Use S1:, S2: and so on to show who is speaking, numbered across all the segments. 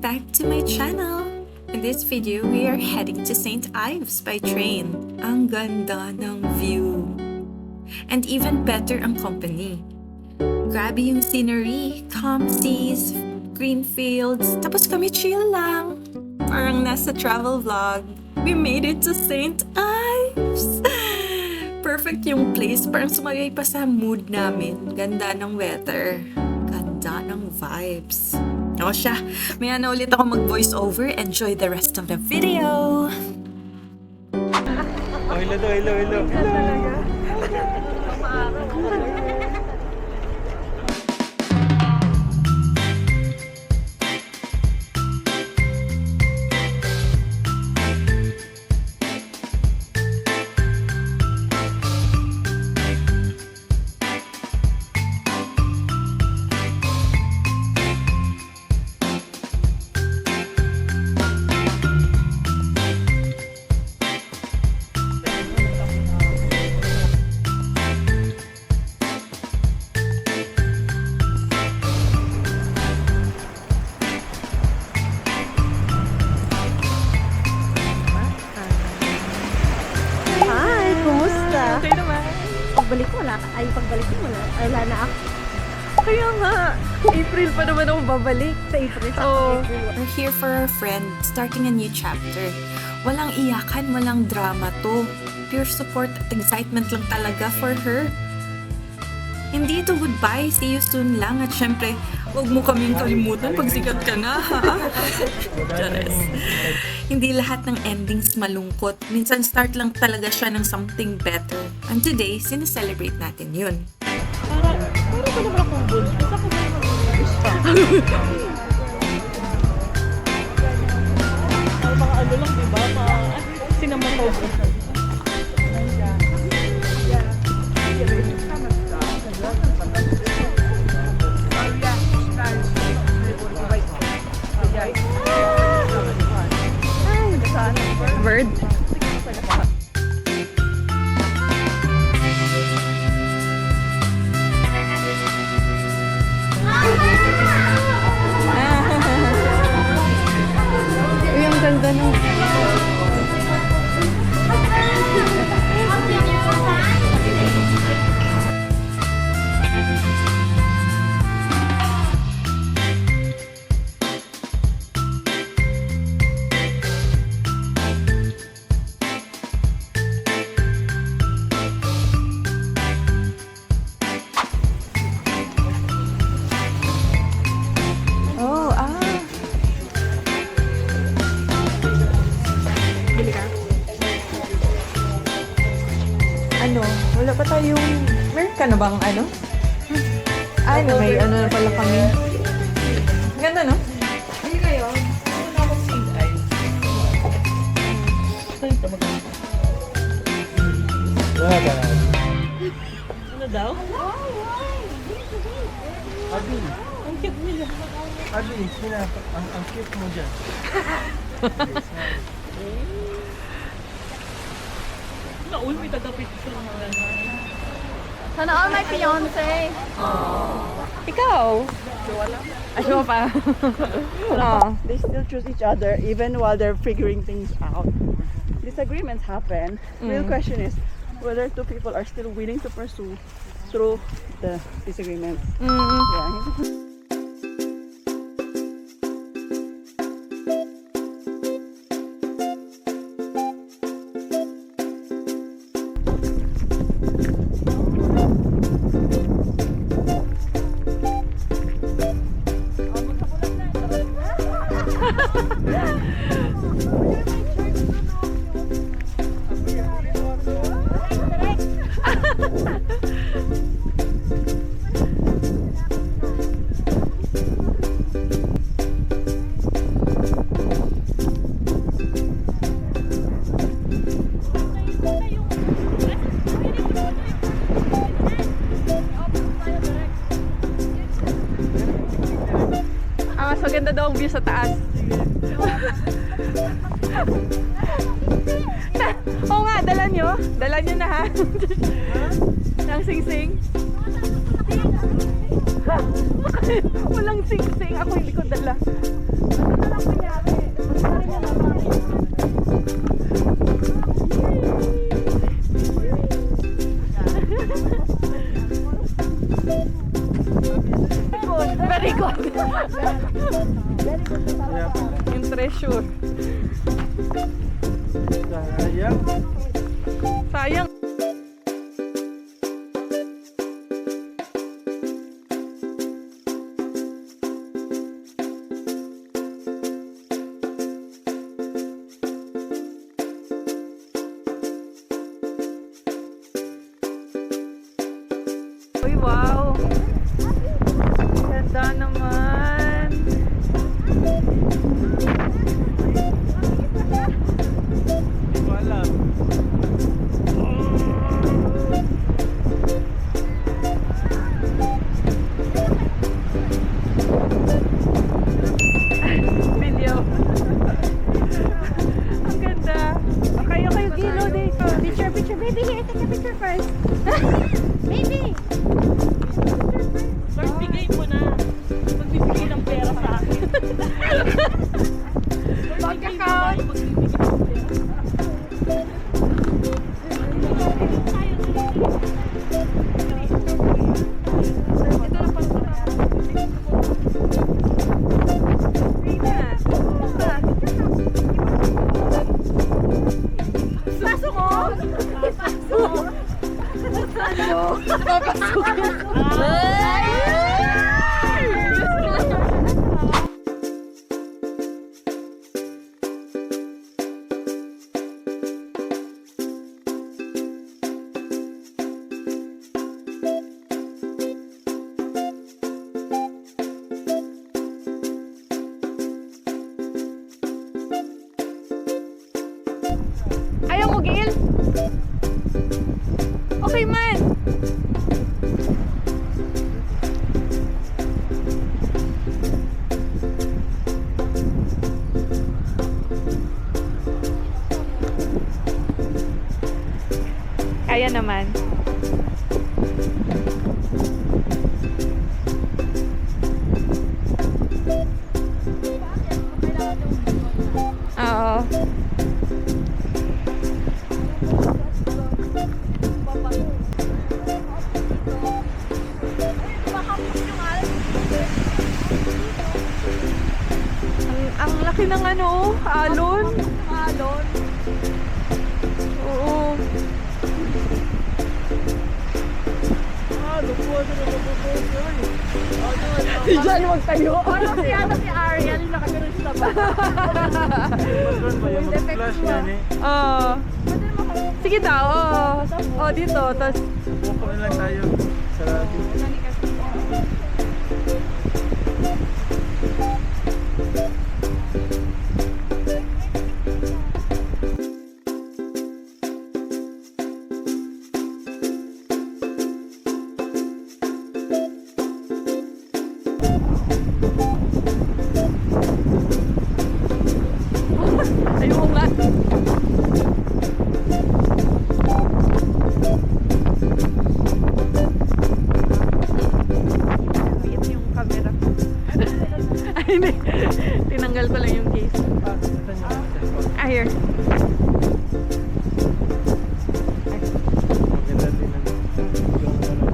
S1: back to my channel! In this video, we are heading to St. Ives by train. Ang ganda ng view. And even better ang company. Grabe yung scenery, calm seas, green fields, tapos kami chill lang. Parang nasa travel vlog. We made it to St. Ives! Perfect yung place, parang sumagay pa sa mood namin. Ganda ng weather. Ganda ng vibes. O siya, maya na ulit ako mag-voice over. Enjoy the rest of the video!
S2: Oh, hello.
S3: Hi, kumusta?
S4: Okay naman.
S3: Pagbalik mo wala ka. Ay, pagbalik mo wala na ako.
S4: Kaya nga, April pa naman ako babalik.
S3: Sa April, sa
S4: Oo.
S3: April.
S1: We're here for our friend, starting a new chapter. Walang iyakan, walang drama to. Pure support at excitement lang talaga for her. Hindi ito goodbye, see you soon lang. At syempre, huwag mo kaming kalimutan pag sikat ka na, ha? Charis. Hindi lahat ng endings malungkot. Minsan start lang talaga siya ng something better. And today, sineselebrate natin yun.
S4: Para ba naman akong buntis? Ako ba yung mag-gusto? Ay, mga ano lang, diba? Mga cinematographer. Bird? Uy, ang ganda nung... Oh, Bili ka? Ano? Wala pa tayong... Meron ka na bang ano? Ay, may ano na pala kami. Ganda, no? Hindi kayo. Wala akong seed eyes. Ano daw?
S2: Abi,
S4: Ang cute nila.
S2: Abi, ang cute mo dyan.
S4: Naul, may tagapit ko naman.
S3: Sana all my fiancé.
S4: Ikaw? Asyo pa.
S5: They still choose each other even while they're figuring things out. Disagreements happen. Real question is whether two people are still willing to pursue through the disagreements. Yeah.
S4: Mas maganda daw ang view sa taas. Oo nga, dala nyo. Dala nyo na ha. Ang sing-sing. Walang sing-sing. Ako hindi ko dala.
S2: Kaya pala.
S4: Yung treasure.
S2: Sayang.
S4: Sayang. Uy, wow! Ganda naman!
S2: Hindi ko alam.
S4: Video. Ang ganda. Okay, Gilo dito.
S3: Picture, picture. Baby, here, take a picture first. Baby!
S5: First, bigay mo na. Magbibigay ng pera sa akin.
S4: Bank account!
S3: Pasok mo! Pasok mo!
S4: Ayaw mo, Gil? Okay man! Kaya naman. Oo. Ang laki ng ano, alon.
S5: Alon.
S4: Oo.
S2: Lupuan na naman.
S5: Si John magtayo. Parang si Ariel yung nakagano'n sa baba.
S2: Patron ba yung mag-flash nga ni?
S4: Oo. Sige daw, oo. Oh, dito. Tapos,
S2: Pupo na lang tayo sa radio.
S4: ayun nga. Liit yung camera. Ay, hindi. Tinanggal ko lang yung case.
S2: Saan yung cellphone?
S4: Ah, here.
S2: Maganda din ang yung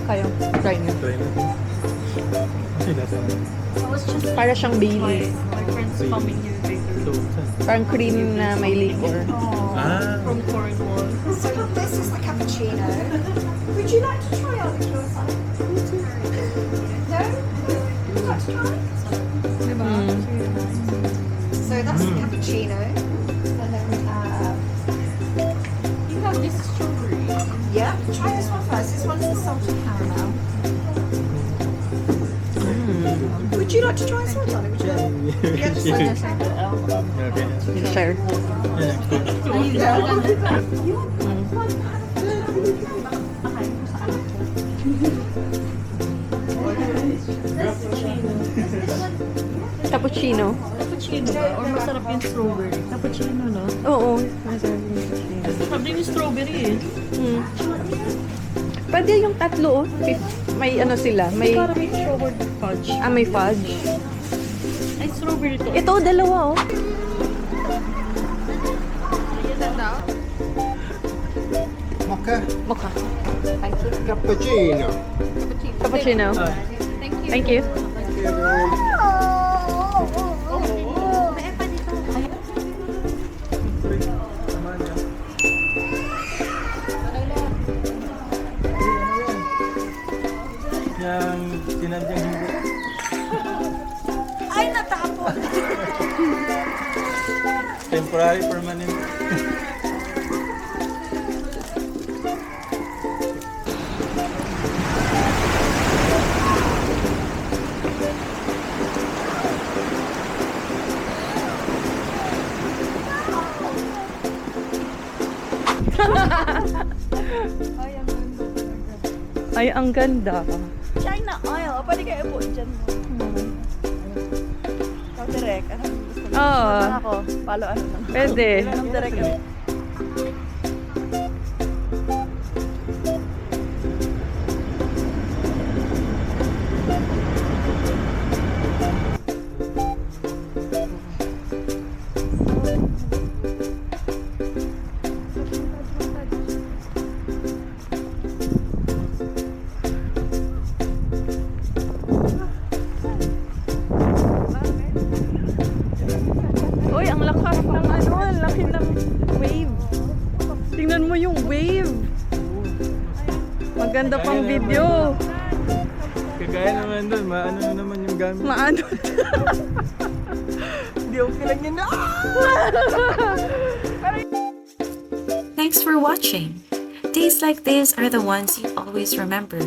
S4: Kayo, try nyo.
S2: Try na. Kasi nasa
S4: Para siyang Bailey.
S5: My friend's coming here later.
S2: so, saan?
S4: Parang cream na may liquor.
S2: Ah,
S5: From Cornwall.
S6: So this is the cappuccino. Would you like to try our liqueur side? No? Would you like to try? So that's the cappuccino. And then we have,
S5: You have this strawberry.
S6: yeah, try this one first. This one's the like to try a soy tonic? Would you like?
S2: Okay.
S4: Share. Cappuccino.
S3: Cappuccino ba? Or masarap yung strawberry? Cappuccino, no?
S4: Oo. Masarap yung cappuccino.
S3: Masarap din yung strawberry eh.
S4: Pwede yung tatlo, oh. May ano sila, may...
S3: Parang may strawberry fudge.
S4: May fudge.
S3: Ay, strawberry to.
S4: Ito, dalawa, oh.
S7: Mocha
S4: Mocha.
S7: cappuccino.
S4: Cappuccino. Thank you.
S2: Yang sinadyang hindi.
S6: Ay, natapon!
S2: Temporary, permanent.
S4: Ay, ang ganda.
S5: China oil. Pwede kayo po dyan mo. Ikaw direct. Ano gusto mo?
S4: Oo.
S5: Ano ako? Palo ano lang.
S4: Pwede.
S5: Anong direct ako?
S4: Uy, ang lakas ng ano, ang laki ng wave. Tingnan mo yung wave. Maganda pang video.
S2: Kagaya naman doon, maano na naman yung gamit.
S4: Maano?
S5: Hindi okay lang yun.
S1: Thanks for watching. Days like this are the ones you always remember.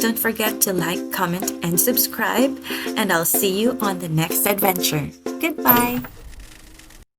S1: Don't forget to like, comment, and subscribe, and I'll see you on the next adventure. Goodbye!